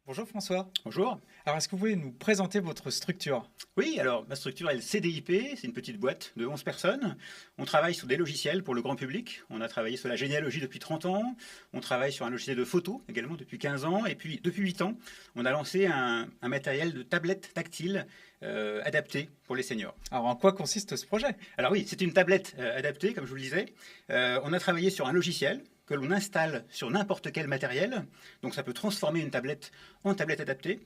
Bonjour François. Bonjour. Alors est-ce que vous pouvez nous présenter votre structure? Oui, alors ma structure est le CDIP, c'est une petite boîte de 11 personnes. On travaille sur des logiciels pour le grand public. On a travaillé sur la généalogie depuis 30 ans. On travaille sur un logiciel de photo également depuis 15 ans. Et puis depuis 8 ans, on a lancé un matériel de tablette tactile adapté pour les seniors. Alors en quoi consiste ce projet? Alors oui, c'est une tablette adaptée, comme je vous le disais. On a travaillé sur un logiciel que l'on installe sur n'importe quel matériel. Donc ça peut transformer une tablette en tablette adaptée.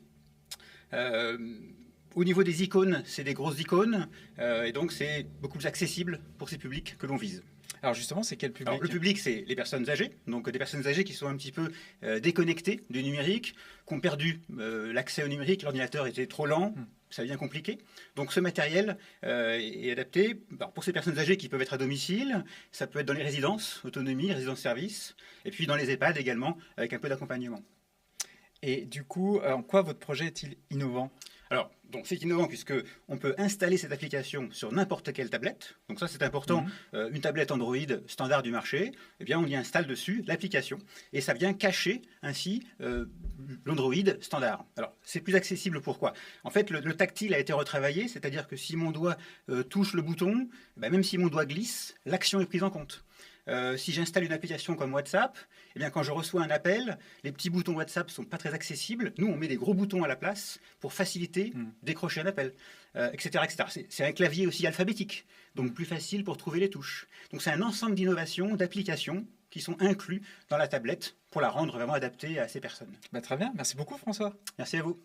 Au niveau des icônes, c'est des grosses icônes, et donc c'est beaucoup plus accessible pour ces publics que l'on vise. Alors justement, c'est quel public? Alors, le public, c'est les personnes âgées, donc des personnes âgées qui sont un petit peu déconnectées du numérique, qui ont perdu l'accès au numérique, l'ordinateur était trop lent, ça devient compliqué. Donc ce matériel est adapté pour ces personnes âgées qui peuvent être à domicile, ça peut être dans les résidences, autonomie, résidence-service, et puis dans les EHPAD également, avec un peu d'accompagnement. Et du coup, en quoi votre projet est-il innovant? Alors, donc c'est innovant puisque on peut installer cette application sur n'importe quelle tablette. Donc ça c'est important. Une tablette Android standard du marché, eh bien on y installe dessus l'application et ça vient cacher ainsi l'Android standard. Alors c'est plus accessible, pourquoi? En fait le tactile a été retravaillé, c'est-à-dire que si mon doigt touche le bouton, même si mon doigt glisse, l'action est prise en compte. Si j'installe une application comme WhatsApp, eh bien, quand je reçois un appel, les petits boutons WhatsApp ne sont pas très accessibles. Nous, on met des gros boutons à la place pour faciliter décrocher un appel, etc. etc. C'est un clavier aussi alphabétique, donc plus facile pour trouver les touches. Donc c'est un ensemble d'innovations, d'applications qui sont inclus dans la tablette pour la rendre vraiment adaptée à ces personnes. Très bien, merci beaucoup François. Merci à vous.